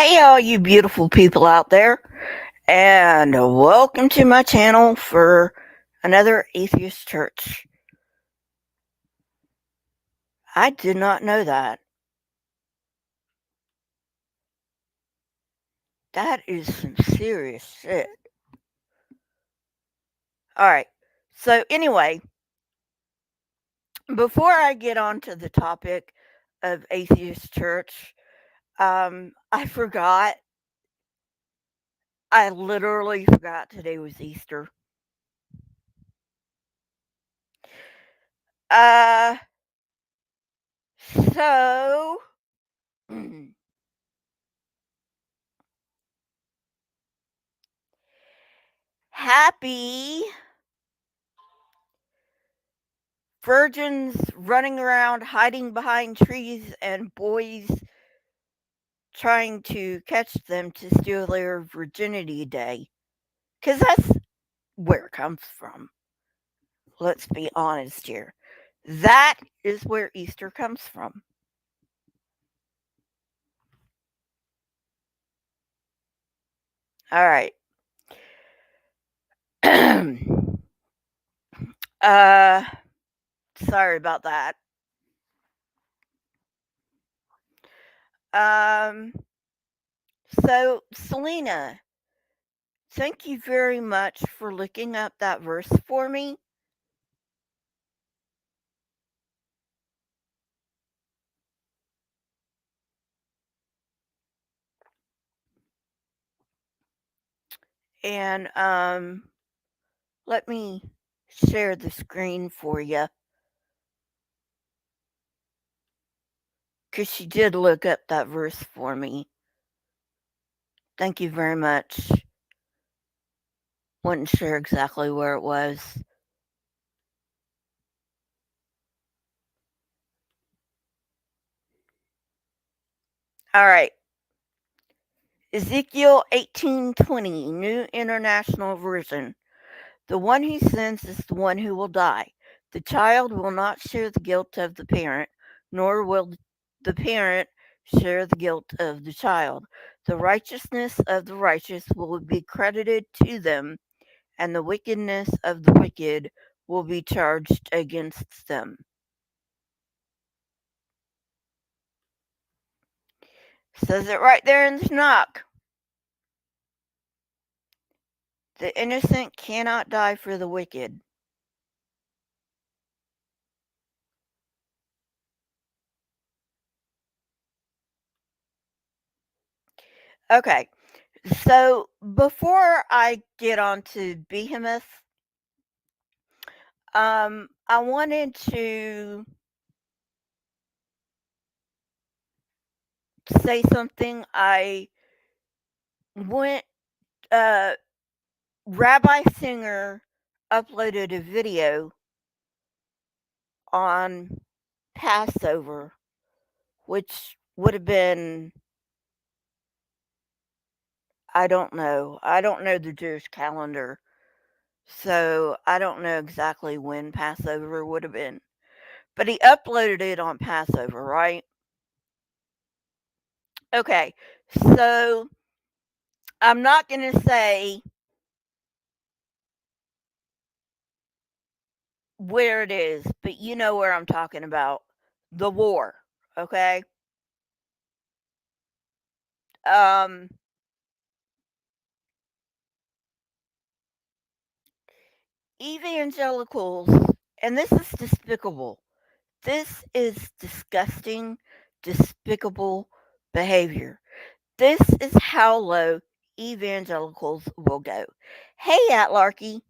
Hey, all you beautiful people out there, and welcome to my channel for another atheist church. I did not know that. That is some serious shit. Alright, so anyway, before I get on to the topic of atheist church, I forgot. I literally forgot today was Easter. Uh, so. Happy virgins running around hiding behind trees and boys trying to catch them to steal their virginity day. Because that's where it comes from. Let's be honest here. That is where Easter comes from. All right. Sorry about that. So, Selena, thank you very much for looking up that verse for me. And let me share the screen for you. Because she did look up that verse for me. Thank you very much. Wasn't sure exactly where it was. All right. Ezekiel 18:20, New International Version. The one who sins is the one who will die. The child will not share the guilt of the parent, nor will the parent share the guilt of the child. The righteousness of the righteous will be credited to them, and the wickedness of the wicked will be charged against them. Says it right there in the Tanakh. The innocent cannot die for the wicked. Okay, so before I get on to Behemoth, I wanted to say something. I went, Rabbi Singer uploaded a video on Passover, which would have been, I don't know. I don't know the Jewish calendar, so I don't know exactly when Passover would have been. But he uploaded it on Passover, right? Okay, so I'm not going to say where it is, but you know where I'm talking about. The war, okay? Um, Evangelicals, and this is despicable. This is disgusting, despicable behavior. This is how low evangelicals will go. Hey, Atlarky.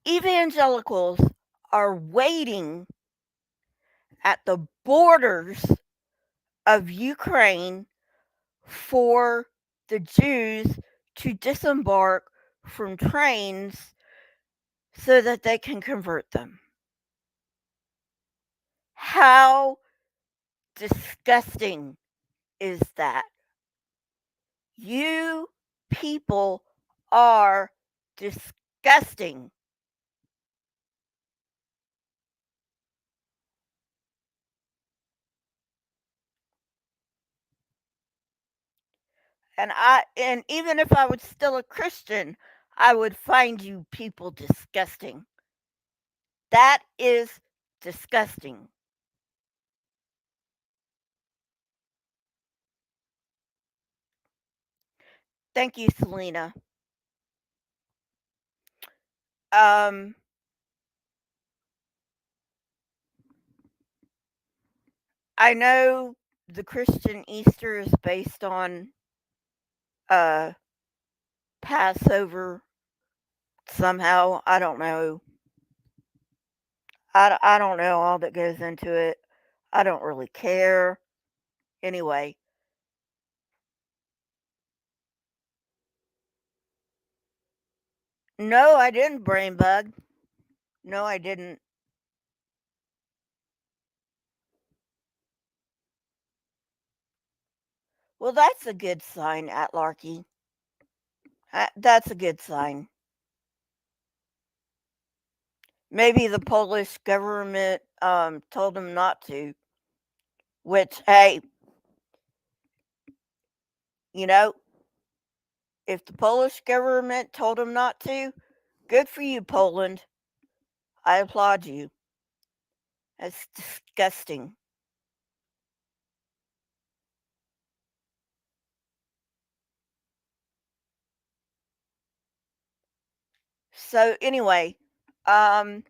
Evangelicals are waiting at the borders of Ukraine for the Jews to disembark from trains so that they can convert them. How disgusting is that? You people are disgusting. And even if I was still a Christian, I would find you people disgusting. That is disgusting. Thank you, Selena. Um, I know the Christian Easter is based on uh Passover somehow. I don't know. I don't know all that goes into it. I don't really care. Anyway, no, I didn't brain bug. No, I didn't. Well, that's a good sign, Atlarky. That's a good sign. Maybe the Polish government told him not to. Which, hey, you know, if the Polish government told him not to, good for you, Poland. I applaud you. That's disgusting. So anyway, um,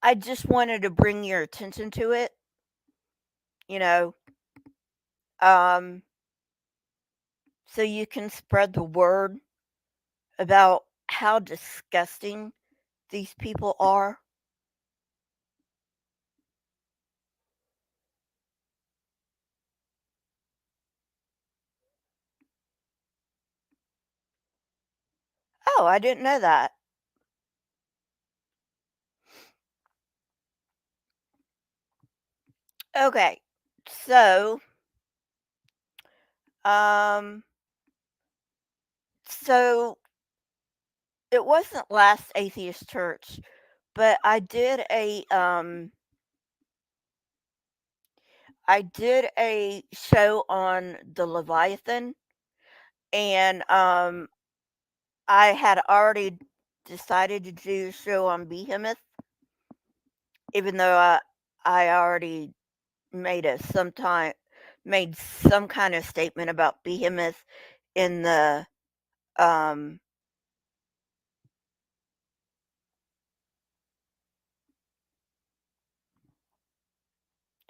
I just wanted to bring your attention to it. You know, um, so you can spread the word about how disgusting these people are. Oh, I didn't know that. Okay, so um, so it wasn't last atheist church, but I did a show on the Leviathan, and I had already decided to do a show on Behemoth, even though I already made a sometime made some kind of statement about Behemoth in the um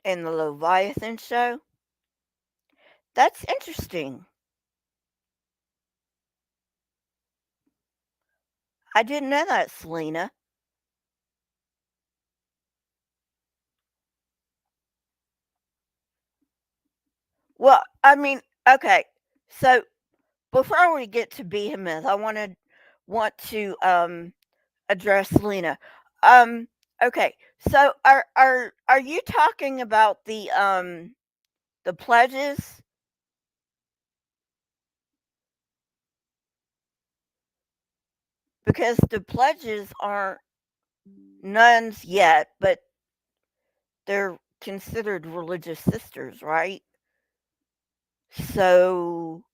in the Leviathan show. That's interesting. I didn't know that, Selena. Well, I mean, okay. So before we get to Behemoth, want to address Selena. Um okay. So are you talking about the pledges? Because the pledges aren't nuns yet, but they're considered religious sisters, right? So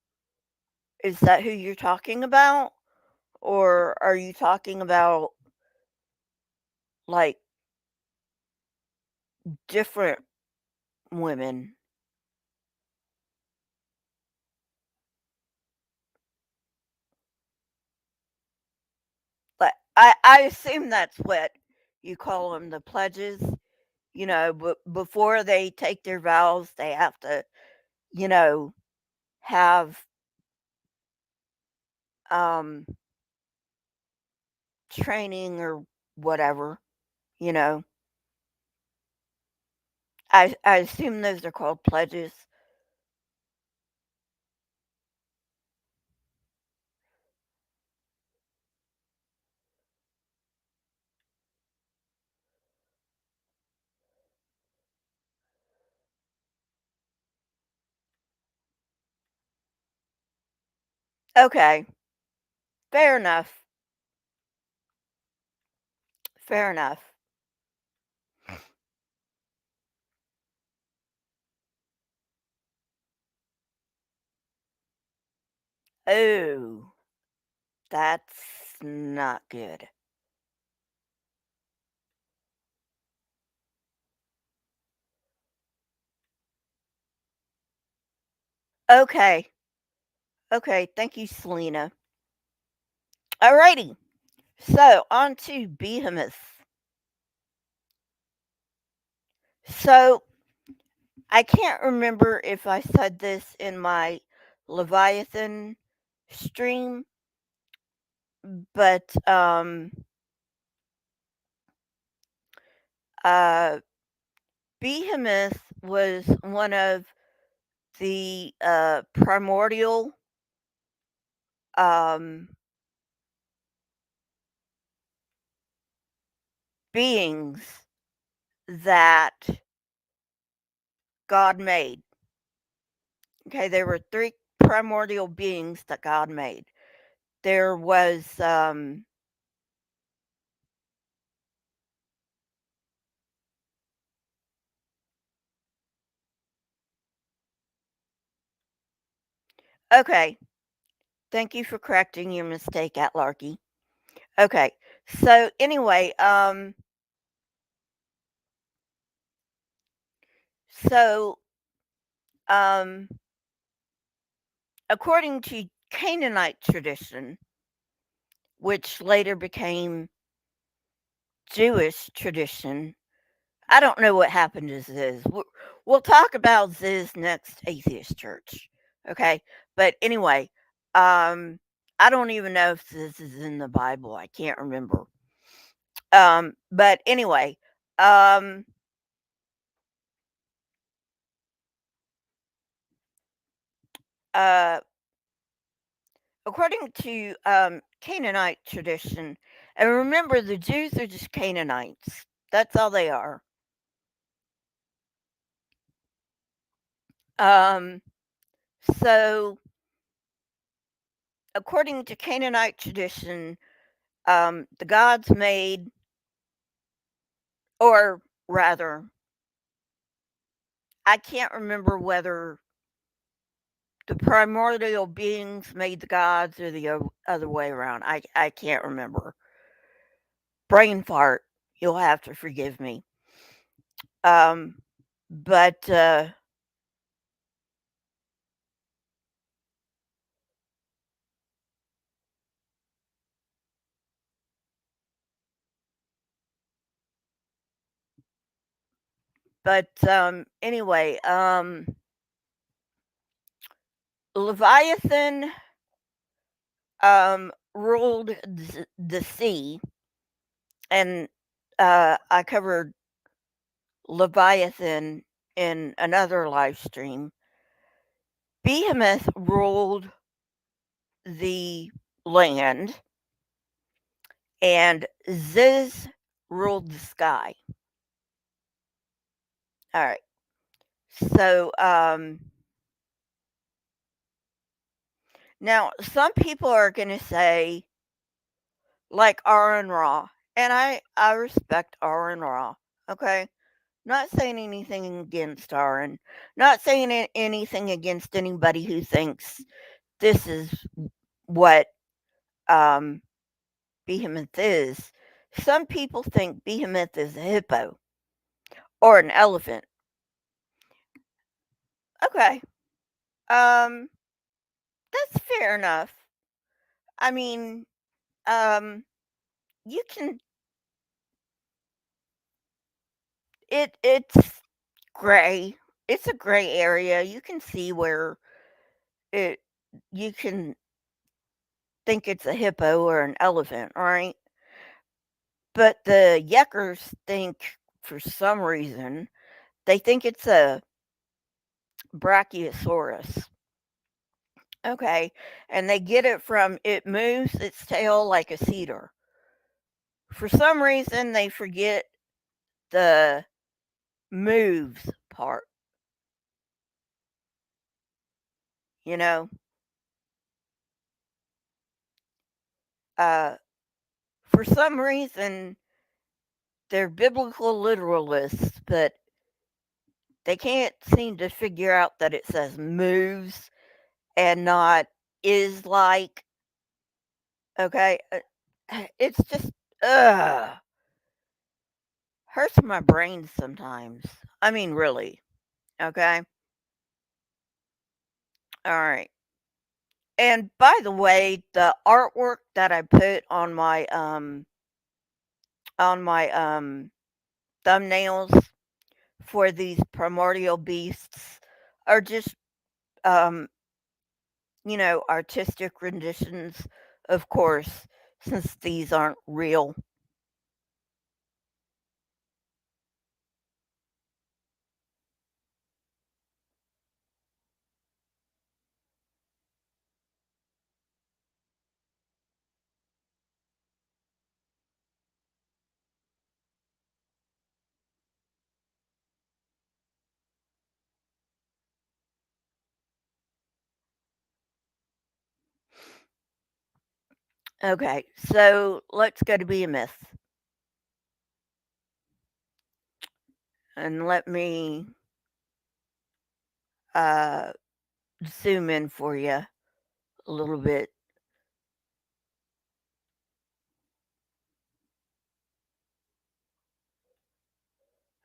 is that who you're talking about? Or are you talking about like different women? Like I assume that's what you call them, the pledges. You know, but before they take their vows, they have to, you know, have um training or whatever, you know. I assume those are called pledges. Okay, fair enough. Fair enough. Oh, that's not good. Okay. Okay. Thank you, Selena. Alrighty. So, on to Behemoth. So, I can't remember if I said this in my Leviathan stream, but uh, Behemoth was one of the primordial um, beings that God made. Okay, there were three primordial beings that God made. There was okay. Thank you for correcting your mistake, Atlarky. Okay, so anyway, so um, according to Canaanite tradition, which later became Jewish tradition, I don't know what happened to Ziz. We'll talk about Ziz next Atheist Church, okay? But anyway, I don't even know if this is in the Bible. I can't remember. But anyway, um, uh, according to Canaanite tradition, and remember the Jews are just Canaanites. That's all they are. Um, so according to Canaanite tradition, the gods made, or rather, I can't remember whether the primordial beings made the gods or the other way around. I can't remember. Brain fart. You'll have to forgive me. Um, but anyway, Leviathan ruled the sea, and I covered Leviathan in another live stream. Behemoth ruled the land, and Ziz ruled the sky. All right. So now some people are going to say like R and Raw, and I respect R and Raw. Okay, not saying anything against Aaron, not saying anything against anybody who thinks this is what um, Behemoth is. Some people think Behemoth is a hippo or an elephant. Okay, um, that's fair enough. I mean, um, you can. It's gray. It's a gray area. You can see where it. You can think it's a hippo or an elephant, right? But the Yuckers think, for some reason, they think it's a Brachiosaurus. Okay. And they get it from it moves its tail like a cedar. For some reason, they forget the moves part. You know, uh, for some reason, they're biblical literalists, but they can't seem to figure out that it says moves and not is like. Okay, it's just ugh hurts my brain sometimes. I mean, really. Okay, all right. And by the way, the artwork that I put on my thumbnails for these primordial beasts are just um artistic renditions, of course, since these aren't real. Okay, so let's go to be a myth. And let me uh, zoom in for you a little bit.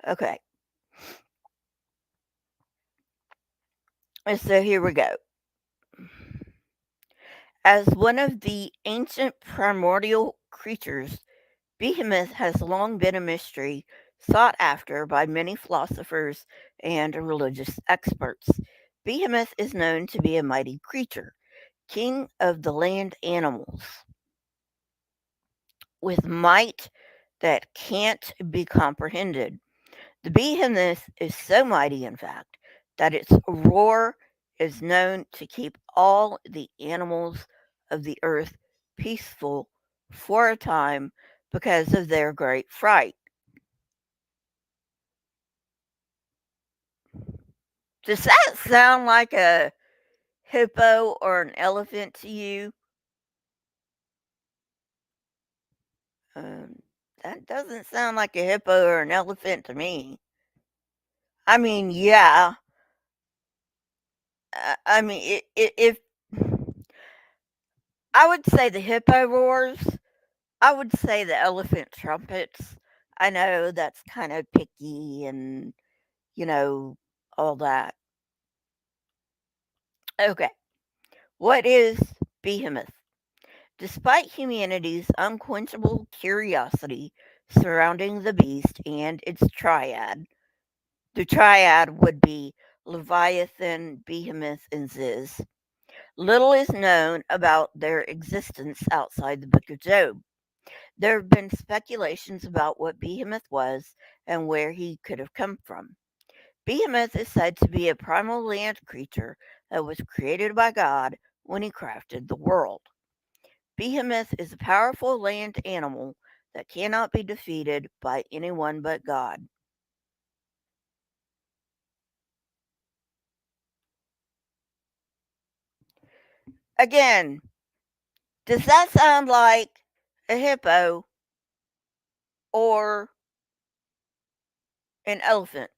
Okay, and so here we go. As one of the ancient primordial creatures, Behemoth has long been a mystery sought after by many philosophers and religious experts. Behemoth is known to be a mighty creature, king of the land animals, with might that can't be comprehended. The behemoth is so mighty, in fact, that its roar is known to keep all the animals of the earth peaceful for a time because of their great fright. Does that sound like a hippo or an elephant to you? Um, that doesn't sound like a hippo or an elephant to me. I mean, yeah. I mean, if I would say the hippo roars, I would say the elephant trumpets. I know that's kind of picky and, you know, all that. Okay, what is Behemoth? Despite humanity's unquenchable curiosity surrounding the beast and its triad, the triad would be Leviathan, Behemoth, and Ziz. Little is known about their existence outside the book of Job. There have been speculations about what Behemoth was and where he could have come from. Behemoth is said to be a primal land creature that was created by God when he crafted the world. Behemoth is a powerful land animal that cannot be defeated by anyone but God. Again, does that sound like a hippo or an elephant?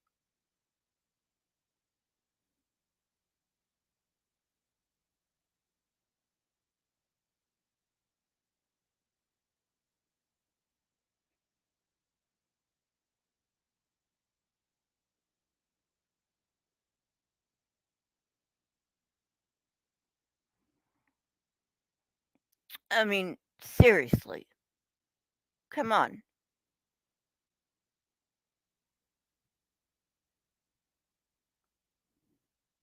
I mean, seriously, come on.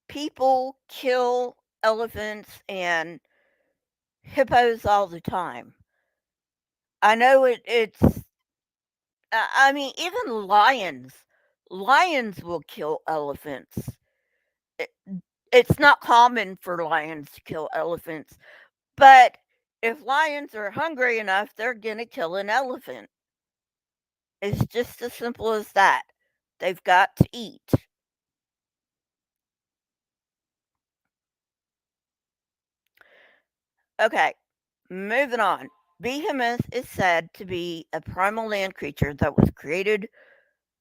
People kill elephants and hippos all the time. I know I mean, even lions will kill elephants. It, it's not common for lions to kill elephants, but if lions are hungry enough, they're going to kill an elephant. It's just as simple as that. They've got to eat. Okay, moving on. Behemoth is said to be a primal land creature that was created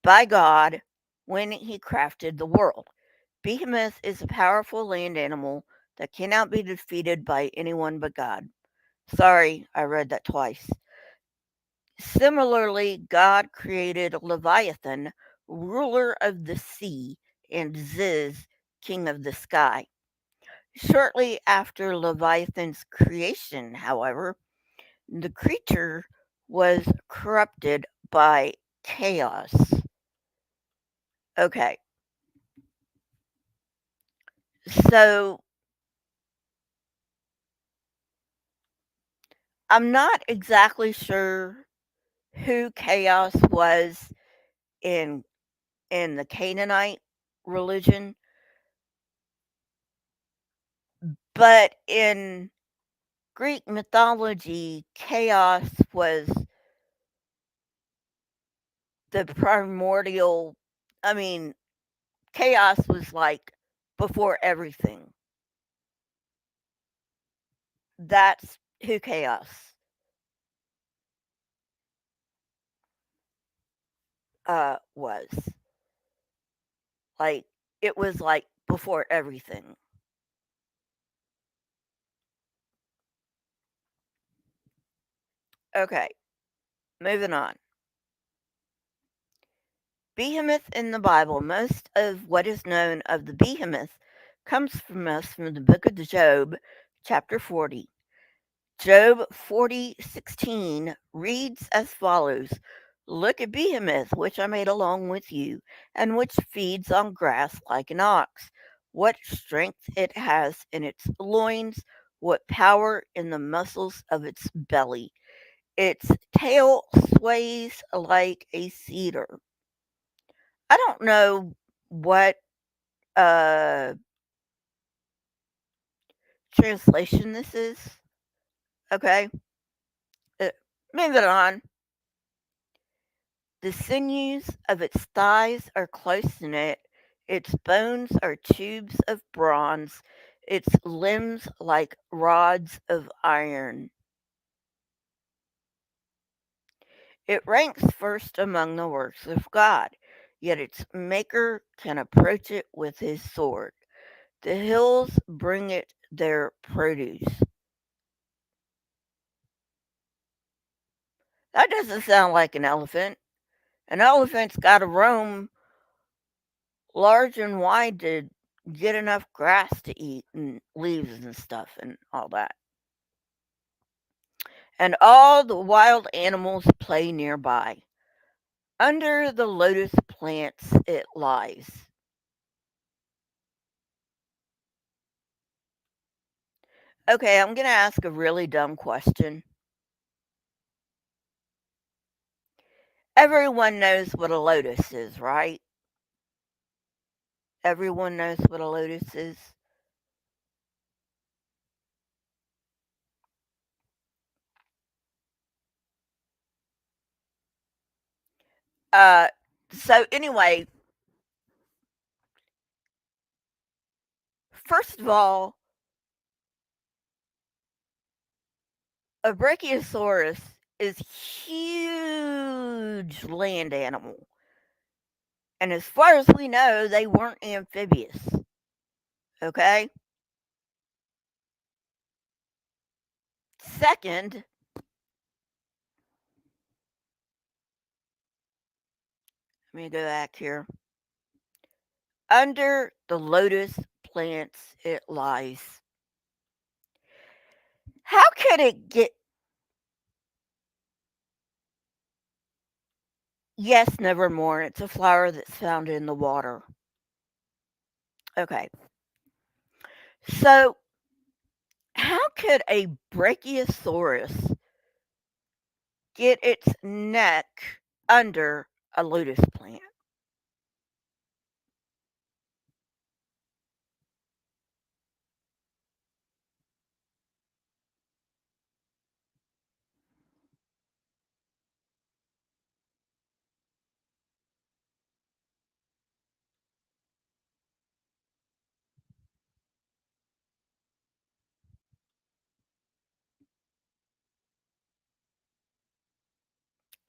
by God when he crafted the world. Behemoth is a powerful land animal that cannot be defeated by anyone but God. Sorry, I read that twice. Similarly, God created Leviathan, ruler of the sea, and Ziz, king of the sky. Shortly after Leviathan's creation, however, the creature was corrupted by chaos. Okay, so I'm not exactly sure who chaos was in in the Canaanite religion, but in Greek mythology, chaos was the primordial. I mean, chaos was like before everything. That's who chaos was. Like, it was like before everything. Okay, moving on. Behemoth in the Bible. Most of what is known of the behemoth comes from us from the book of Job, chapter 40. Job 40:16 reads as follows: Look at Behemoth, which I made along with you, and which feeds on grass like an ox. What strength it has in its loins, what power in the muscles of its belly. Its tail sways like a cedar. I don't know what uh, translation this is. Okay, uh, moving on. The sinews of its thighs are close knit, its bones are tubes of bronze, its limbs like rods of iron. It ranks first among the works of God, yet its maker can approach it with his sword. The hills bring it their produce. That doesn't sound like an elephant. An elephant's got to roam large and wide to get enough grass to eat and leaves and stuff and all that. And all the wild animals play nearby. Under the lotus plants it lies. Okay, I'm going to ask a really dumb question. Everyone knows what a lotus is, right? Everyone knows what a lotus is. Uh, so anyway, first of all, a brachiosaurus is huge land animal. And as far as we know, they weren't amphibious. Okay? Second, let me go back here. Under the lotus plants it lies. How could it get. Yes, nevermore. It's a flower that's found in the water. Okay. So, how could a brachiosaurus get its neck under a lotus plant?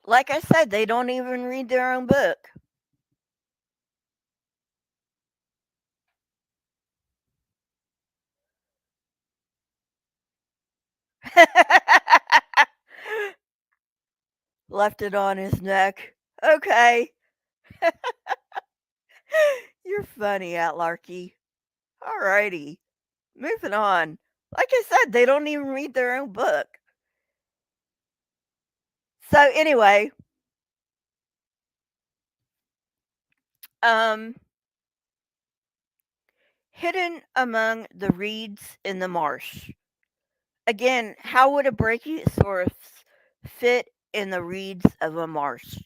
Like I said, they don't even read their own book. Left it on his neck. Okay. You're funny, Atlarky. Alrighty. Moving on. Like I said, they don't even read their own book. So anyway, um, hidden among the reeds in the marsh. Again, how would a brachiosaurus fit in the reeds of a marsh?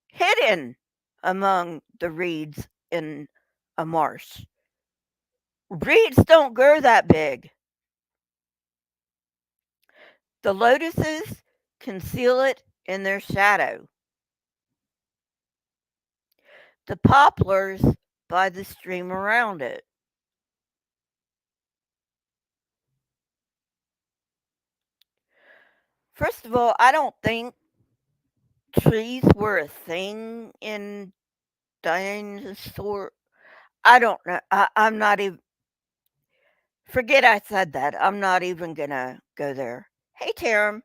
Hidden among the reeds in a marsh. Reeds don't grow that big. The lotuses conceal it in their shadow. The poplars by the stream around it. First of all, I don't think trees were a thing in dinosaur. I don't know. I'm not even. Forget I said that. I'm not even gonna go there. Hey, Tarum.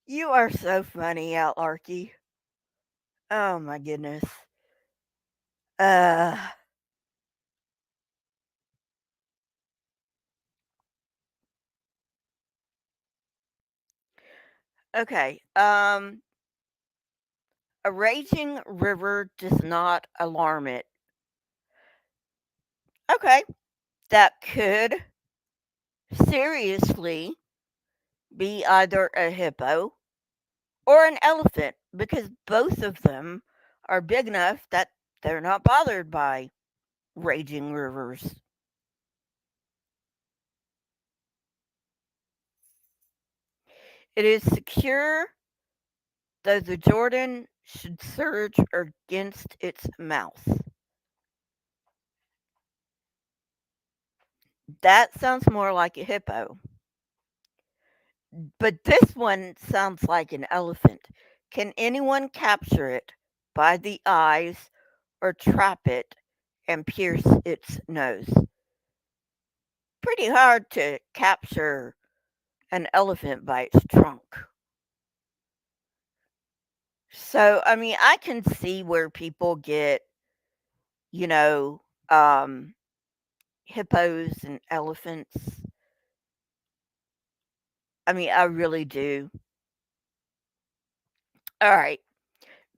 You are so funny, Outlarky. Oh my goodness. Uh. Okay. A raging river does not alarm it. Okay. That could seriously be either a hippo or an elephant because both of them are big enough that they're not bothered by raging rivers. It is secure, though the Jordan should surge against its mouth. That sounds more like a hippo, but this one sounds like an elephant. Can anyone capture it by the eyes or trap it and pierce its nose? Pretty hard to capture an elephant by its trunk. So, I mean, I can see where people get, you know, um, hippos and elephants. I mean, I really do. All right.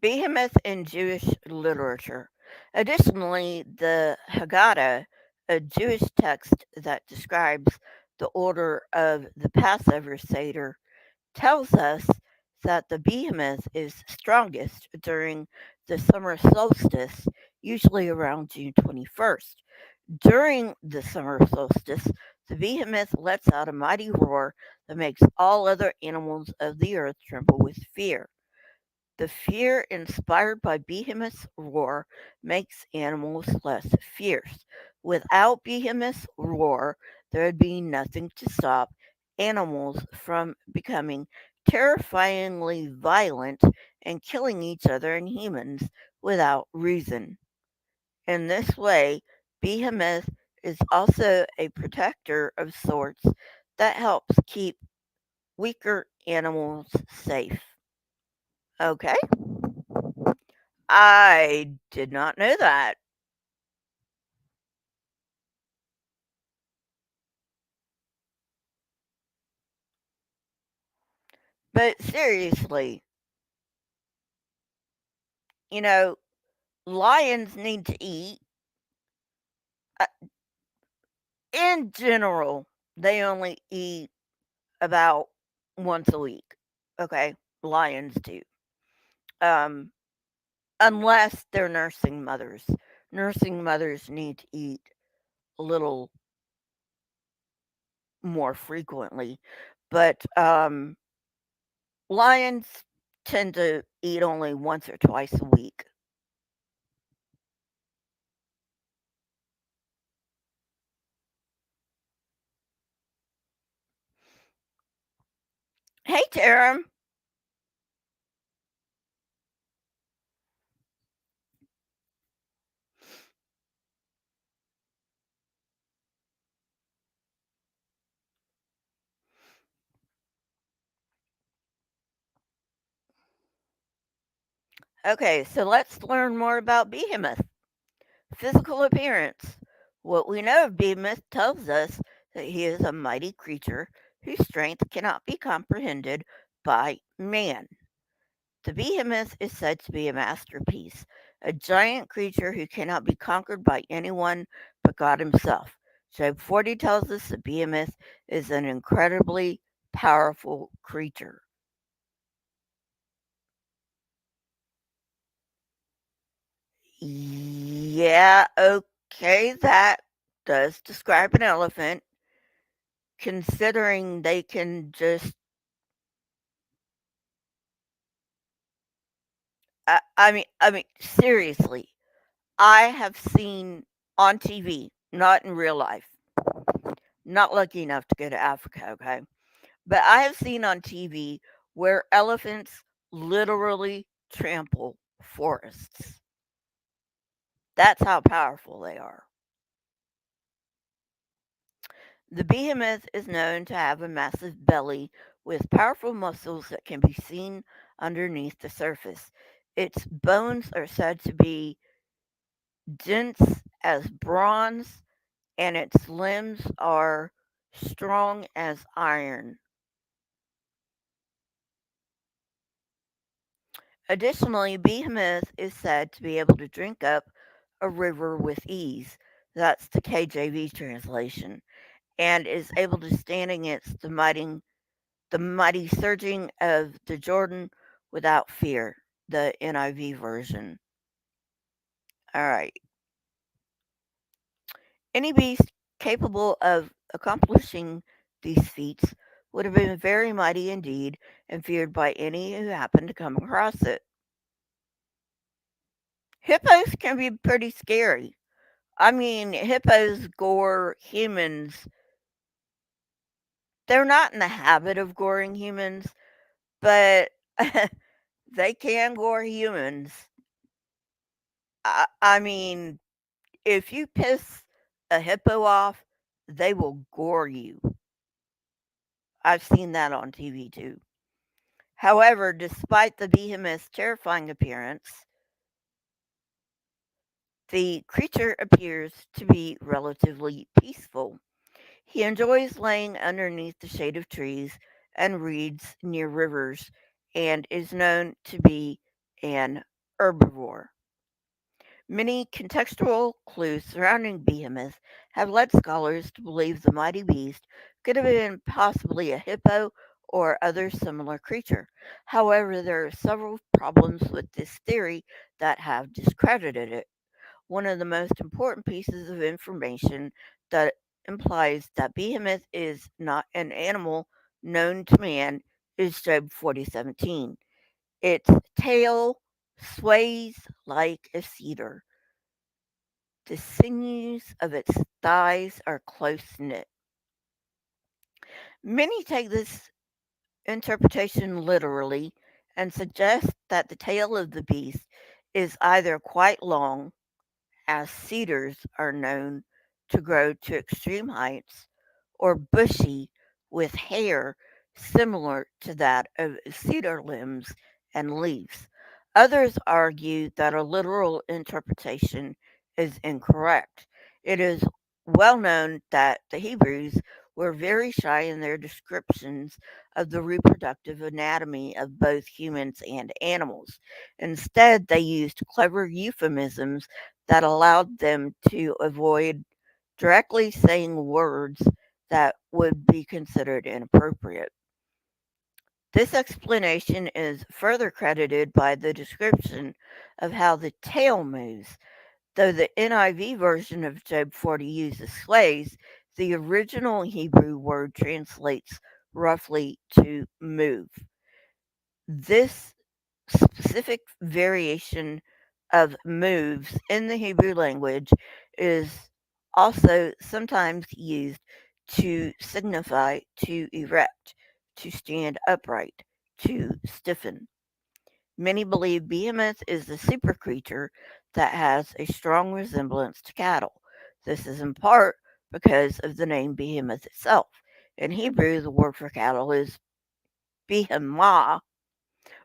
Behemoth in Jewish literature. Additionally, the Haggadah, a Jewish text that describes the order of the Passover Seder, tells us that the behemoth is strongest during the summer solstice, usually around June 21st. During the summer solstice, the behemoth lets out a mighty roar that makes all other animals of the earth tremble with fear. The fear inspired by Behemoth's roar makes animals less fierce. Without Behemoth's roar, there would be nothing to stop animals from becoming terrifyingly violent and killing each other and humans without reason. In this way, Behemoth is also a protector of sorts that helps keep weaker animals safe. Okay? I did not know that. But seriously, you know, lions need to eat. Uh, in general, they only eat about once a week. Okay, lions do. Um, unless they're nursing mothers. Nursing mothers need to eat a little more frequently, but lions tend to eat only once or twice a week. Hey, Taram. Okay, so let's learn more about Behemoth. Physical appearance. What we know of Behemoth tells us that he is a mighty creature whose strength cannot be comprehended by man. The behemoth is said to be a masterpiece, a giant creature who cannot be conquered by anyone but God Himself. Job 40 tells us the behemoth is an incredibly powerful creature. Yeah, okay, that does describe an elephant, considering they can just. I mean, seriously, I have seen on TV, not in real life, not lucky enough to go to Africa, okay? But I have seen on TV where elephants literally trample forests. That's how powerful they are. The behemoth is known to have a massive belly with powerful muscles that can be seen underneath the surface. Its bones are said to be dense as bronze, and its limbs are strong as iron. Additionally, Behemoth is said to be able to drink up a river with ease. That's the KJV translation, and is able to stand against the mighty surging of the Jordan without fear. The NIV version. All right. Any beast capable of accomplishing these feats would have been very mighty indeed and feared by any who happened to come across it. Hippos can be pretty scary. I mean, hippos gore humans. They're not in the habit of goring humans, but they can gore humans. I mean, if you piss a hippo off, they will gore you. I've seen that on TV too. However, despite the behemoth's terrifying appearance, the creature appears to be relatively peaceful. He enjoys laying underneath the shade of trees and reeds near rivers and is known to be an herbivore. Many contextual clues surrounding Behemoth have led scholars to believe the mighty beast could have been possibly a hippo or other similar creature. However, there are several problems with this theory that have discredited it. One of the most important pieces of information that implies that Behemoth is not an animal known to man is Job 40:17. Its tail sways like a cedar. The sinews of its thighs are close knit. Many take this interpretation literally and suggest that the tail of the beast is either quite long, as cedars are known to grow to extreme heights, or bushy with hair similar to that of cedar limbs and leaves. Others argue that a literal interpretation is incorrect. It is well known that the Hebrews were very shy in their descriptions of the reproductive anatomy of both humans and animals. Instead, they used clever euphemisms that allowed them to avoid directly saying words that would be considered inappropriate. This explanation is further credited by the description of how the tail moves. Though the NIV version of Job 40 uses sways, The original Hebrew word translates roughly to move. This specific variation of moves in the Hebrew language is also sometimes used to signify to erect, to stand upright, to stiffen. Many believe Behemoth is the super creature that has a strong resemblance to cattle. This is in part because of the name Behemoth itself. In Hebrew, the word for cattle is Behemoth,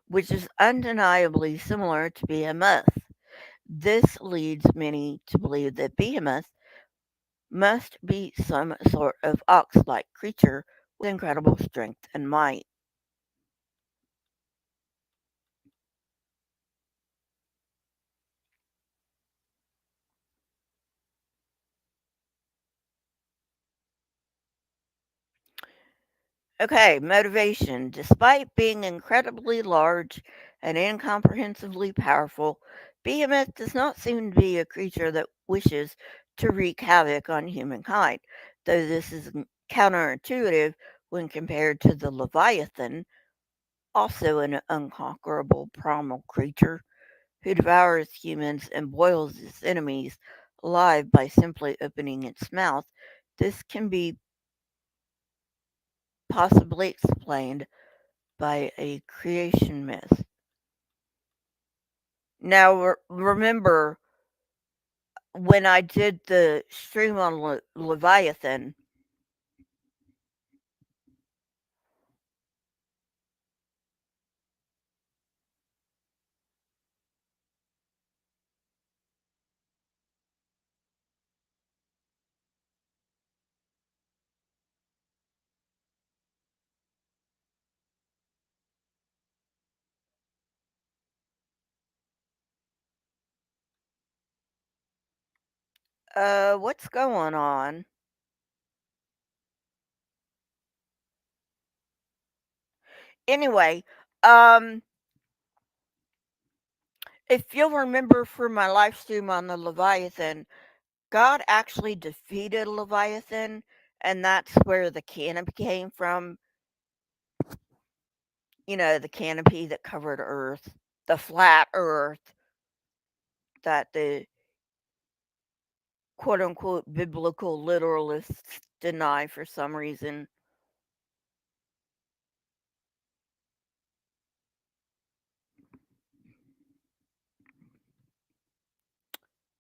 which is undeniably similar to Behemoth. This leads many to believe that Behemoth must be some sort of ox like creature with incredible strength and might. Okay, motivation. Despite being incredibly large and incomprehensibly powerful, Behemoth does not seem to be a creature that wishes to wreak havoc on humankind, though this is counterintuitive when compared to the Leviathan, also an unconquerable primal creature who devours humans and boils its enemies alive by simply opening its mouth. This can be possibly explained by a creation myth. Now, remember when I did the stream on Leviathan, what's going on? Anyway, um, if you'll remember from my live stream on the Leviathan, God actually defeated Leviathan, and that's where the canopy came from. You know, the canopy that covered Earth, the flat Earth that the quote unquote biblical literalists deny for some reason.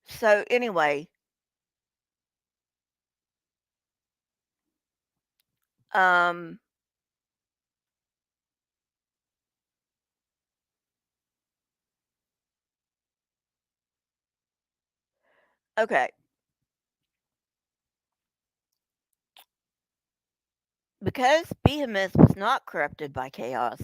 So, anyway, um, okay. Because Behemoth was not corrupted by chaos,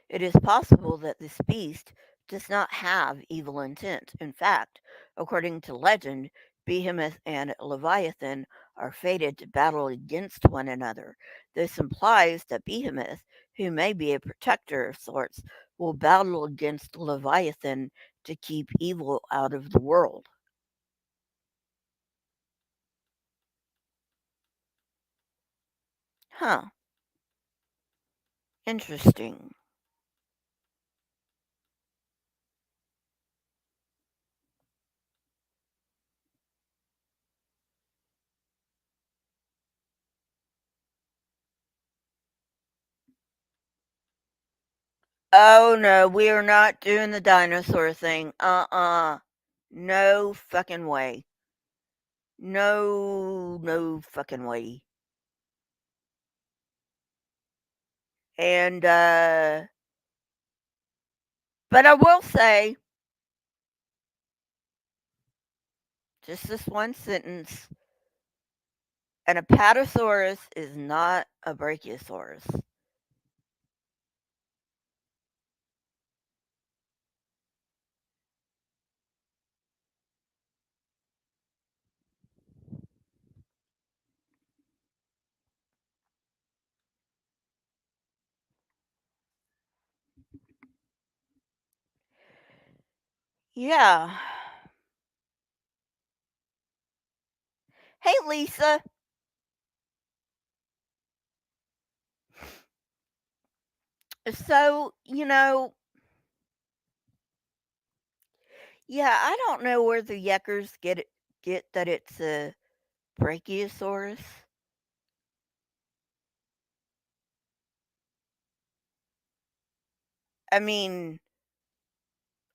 it is possible that this beast does not have evil intent. In fact, according to legend, Behemoth and Leviathan are fated to battle against one another. This implies that Behemoth, who may be a protector of sorts, will battle against Leviathan to keep evil out of the world. Huh, interesting. Oh no, we are not doing the dinosaur thing. No fucking way. No fucking way. And but I will say just this one sentence, an apatosaurus is not a brachiosaurus. Yeah. Hey Lisa. So, yeah, I don't know where the Yuckers get that it's a Brachiosaurus. I mean,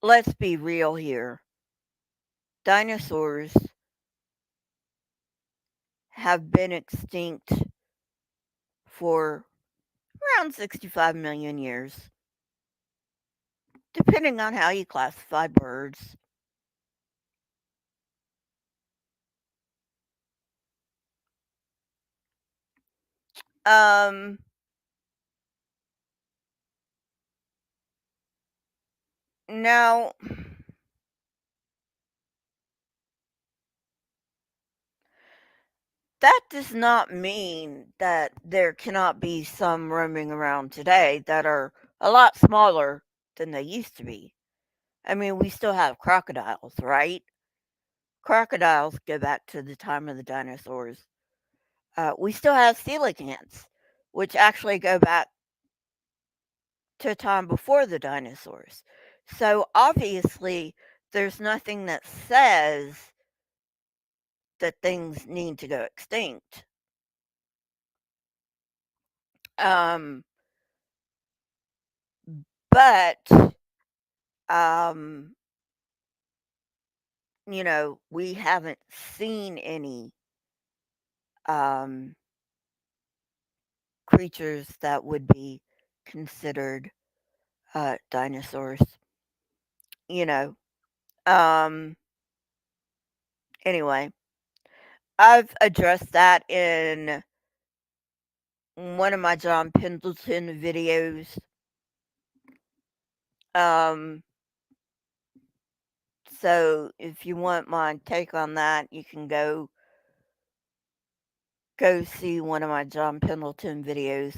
let's be real here. Dinosaurs have been extinct for around 65 million years, depending on how you classify birds. Um, Now, that does not mean that there cannot be some roaming around today that are a lot smaller than they used to be. I mean, we still have crocodiles, right? Crocodiles go back to the time of the dinosaurs. We still have coelacanths, which actually go back to a time before the dinosaurs. So obviously, there's nothing that says that things need to go extinct. Um, but um, we haven't seen any um, creatures that would be considered dinosaurs. You know. Um, anyway, I've addressed that in one of my John Pendleton videos. Um, so if you want my take on that, you can go see one of my John Pendleton videos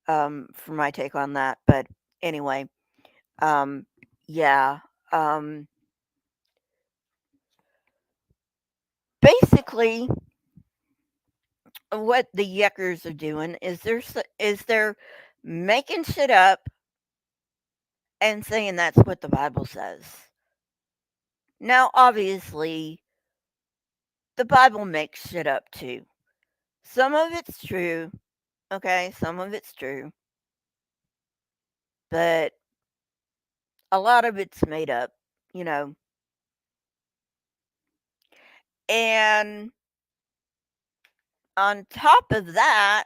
for my take on that. But anyway, um, yeah. Um, Basically, what the yuckers are doing is they're making shit up and saying that's what the Bible says. Now, obviously, the Bible makes shit up too. Some of it's true, okay? Some of it's true, but a lot of it's made up, you know. And on top of that,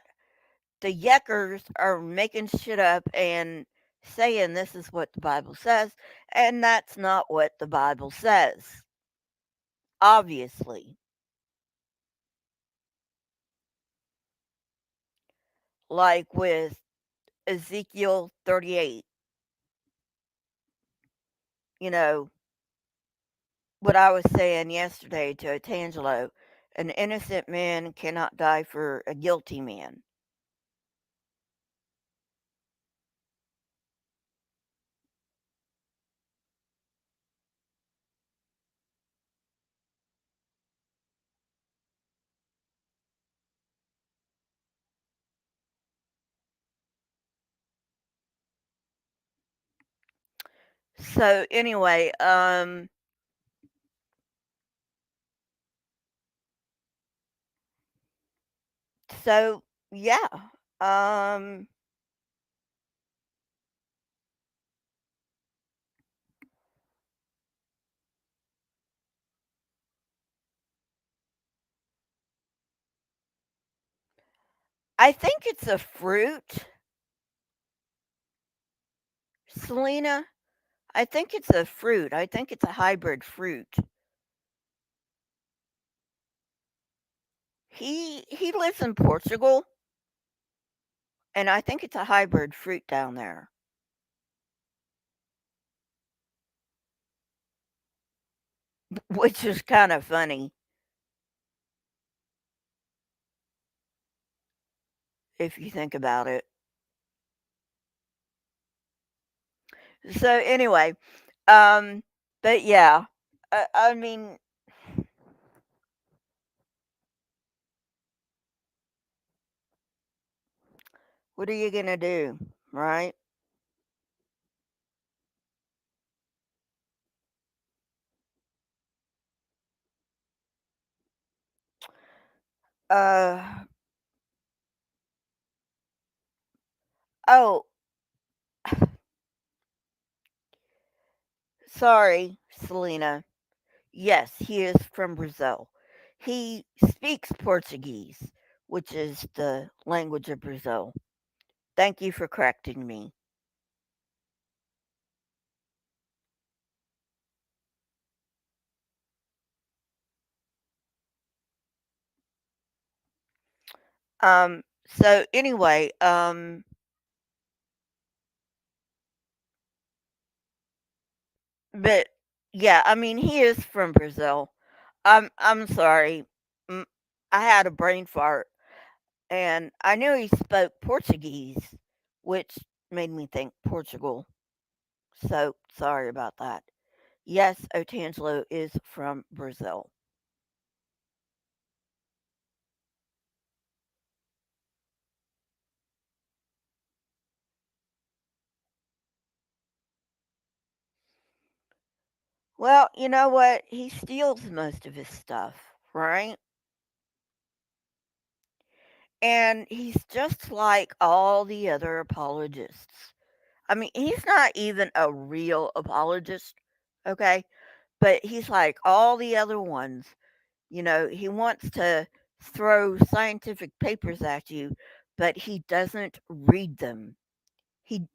the yuckers are making shit up and saying this is what the Bible says, and that's not what the Bible says. Obviously. Like with Ezekiel 38, you know, what I was saying yesterday to Tangelo, an innocent man cannot die for a guilty man. So anyway, so yeah, um, I think it's a fruit, Selena. I think it's a fruit. I think it's a hybrid fruit. He lives in Portugal, and I think it's a hybrid fruit down there, which is kind of funny if you think about it. So anyway, um, but yeah, I mean, what are you gonna do? right? Uh, oh, sorry, Selena. Yes, he is from Brazil. He speaks Portuguese, which is the language of Brazil. Thank you for correcting me. So anyway, but yeah, I mean he is from Brazil. I'm sorry. Mm, I had a brain fart and I knew he spoke Portuguese, which made me think Portugal. So sorry about that. Yes, Otangelo is from Brazil. Well, you know what? He steals most of his stuff, right? And he's just like all the other apologists. I mean, he's not even a real apologist, okay? But he's like all the other ones. You know, he wants to throw scientific papers at you, but he doesn't read them. He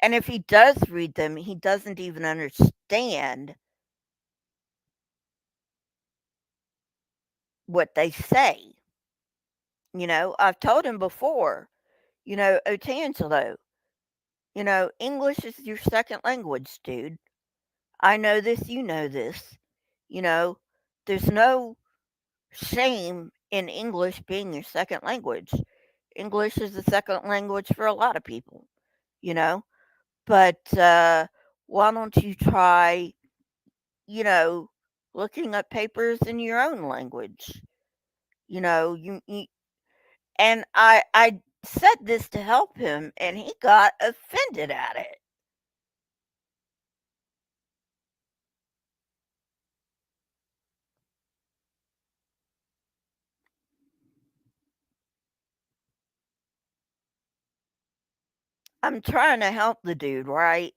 and if he does read them, he doesn't even understand what they say. You know, I've told him before, Otangelo, English is your second language, dude. I know this, you know this. You know, there's no shame in English being your second language. English is the second language for a lot of people, you know, but why don't you try, you know, looking up papers in your own language? You and I said this to help him, and he got offended at it. I'm trying to help the dude, right?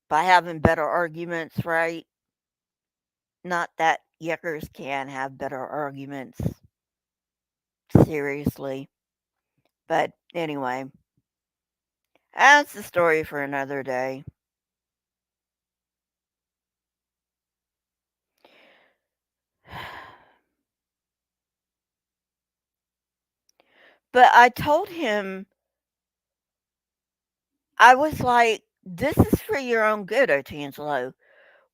By having better arguments, right? Not that yuckers can have better arguments, seriously. But anyway, that's the story for another day. But I told him, I was like, this is for your own good, Otangelo.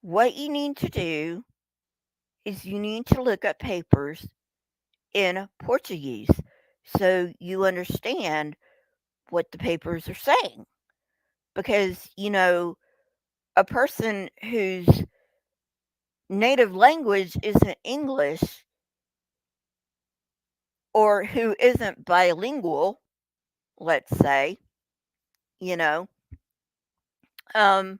What you need to do is you need to look up papers in Portuguese so you understand what the papers are saying. Because, a person whose native language isn't English or who isn't bilingual, let's say, you know, um,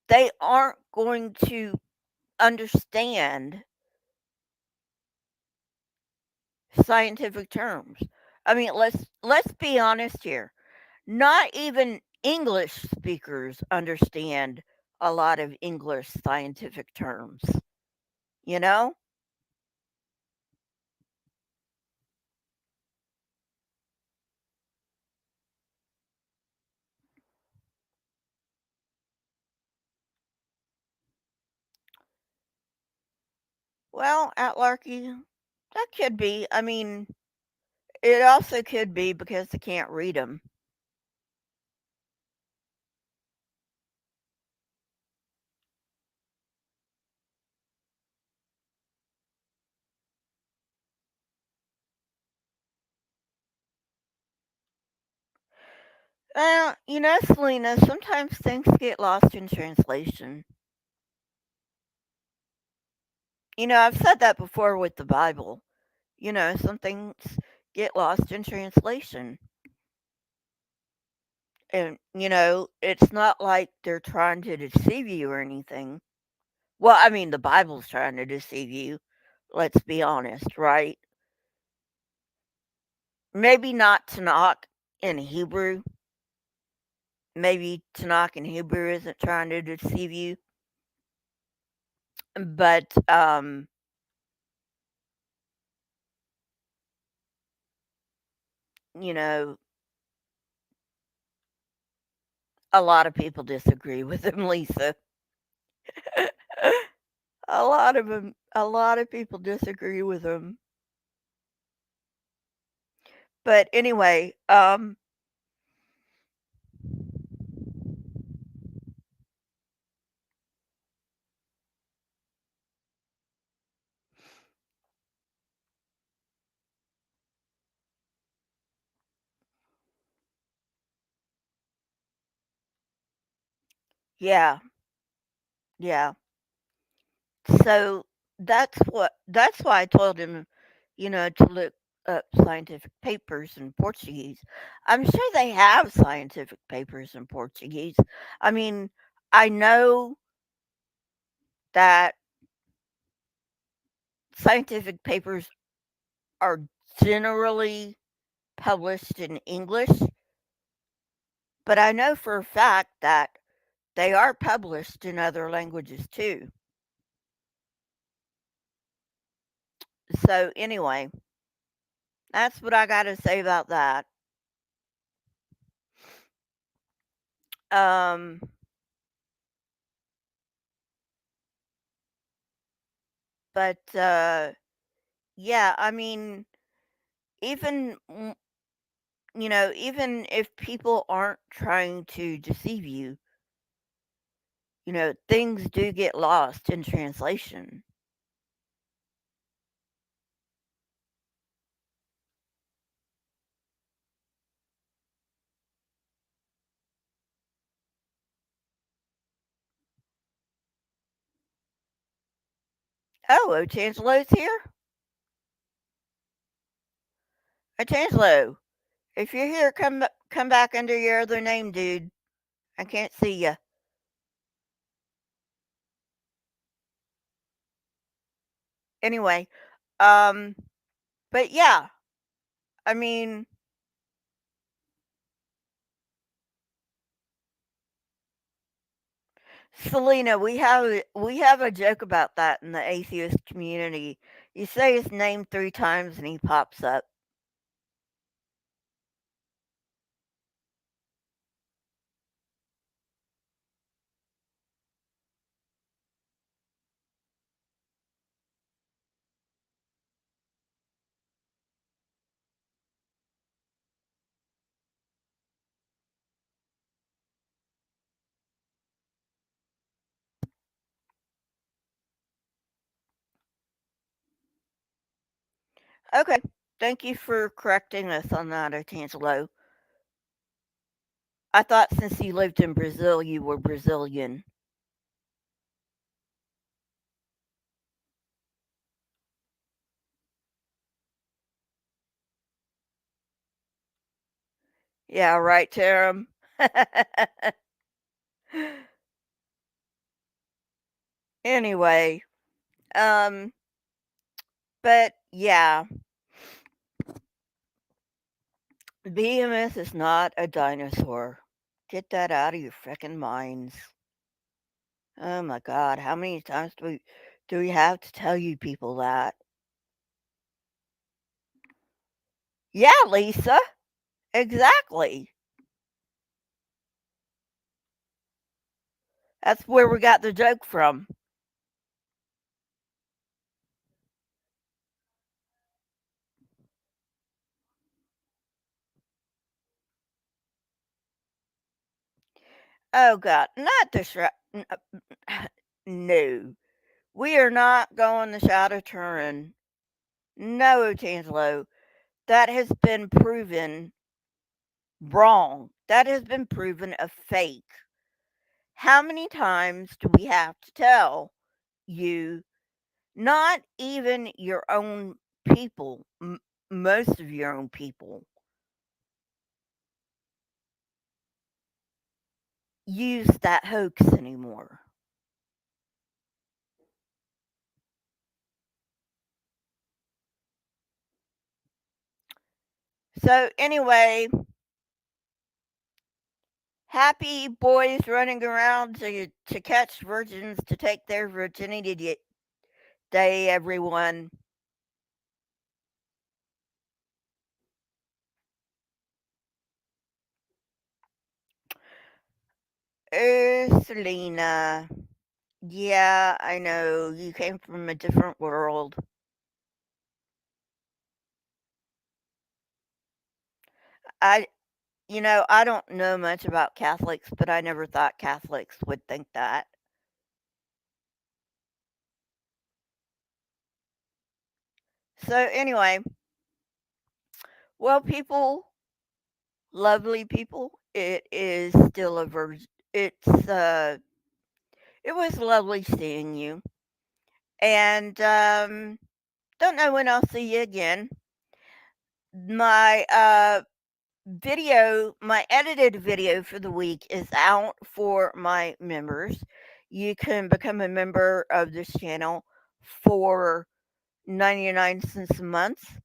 they aren't going to understand scientific terms. I mean, let's be honest here. Not even English speakers understand a lot of English scientific terms, you know? Well, Atlarky, that could be. I mean, it also could be because they can't read them. Well, Selena, sometimes things get lost in translation. I've said that before with the Bible. Some things get lost in translation. And, it's not like they're trying to deceive you or anything. Well, I mean, the Bible's trying to deceive you. Let's be honest, right? Maybe not Tanakh in Hebrew. Maybe Tanakh in Hebrew isn't trying to deceive you. But, you know, a lot of people disagree with him, Lisa. A lot of people disagree with him. But anyway, yeah, yeah. So that's why I told him, to look up scientific papers in Portuguese. I'm sure they have scientific papers in Portuguese. I mean, I know that scientific papers are generally published in English, but I know for a fact that they are published in other languages too. So anyway, that's what I got to say about that. Um, but yeah, I mean, even even if people aren't trying to deceive you, things do get lost in translation. Oh, Otangelo's here. Otangelo, if you're here, come back under your other name, dude. I can't see you. Anyway, um, but yeah, I mean, Selena, we have a joke about that in the atheist community. You say his name 3 times and he pops up. Okay, thank you for correcting us on that, Otangelo. I thought since you lived in Brazil, you were Brazilian. Yeah, right, Tarum. Anyway, um, but yeah, Behemoth is not a dinosaur. Get that out of your frickin' minds. Oh my god, how many times do we have to tell you people that? Yeah, Lisa, exactly. That's where we got the joke from. Oh god, not the no. We are not going the shot of Turin. No, Tangelo. That has been proven wrong. That has been proven a fake. How many times do we have to tell you, not even your own people, most of your own people, use that hoax anymore. So, anyway, happy boys running around to catch virgins to take their virginity day, everyone. Selena. Yeah, I know. You came from a different world. I, I don't know much about Catholics, but I never thought Catholics would think that. So, anyway, well, people, lovely people, it is still a virgin. It was lovely seeing you. And don't know when I'll see you again. My my edited video for the week is out for my members. You can become a member of this channel for 99 cents a month.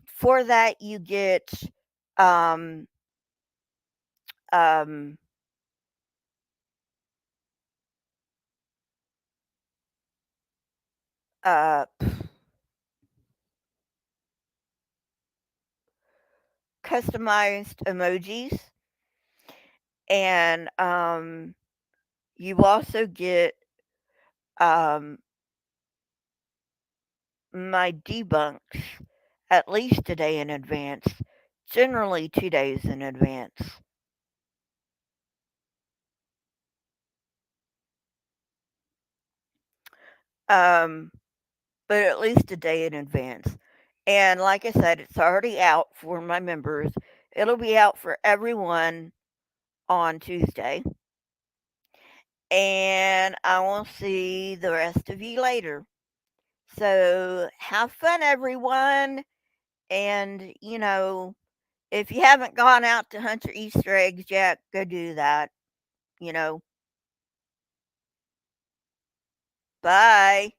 For that, you get um, um, uh, customized emojis, and you also get um, my debunks at least a day in advance, generally 2 days in advance. Um, but at least a day in advance. And like I said, it's already out for my members. It'll be out for everyone on Tuesday. And I will see the rest of you later. So have fun, everyone. And, if you haven't gone out to hunt your Easter eggs yet, go do that. You know, bye.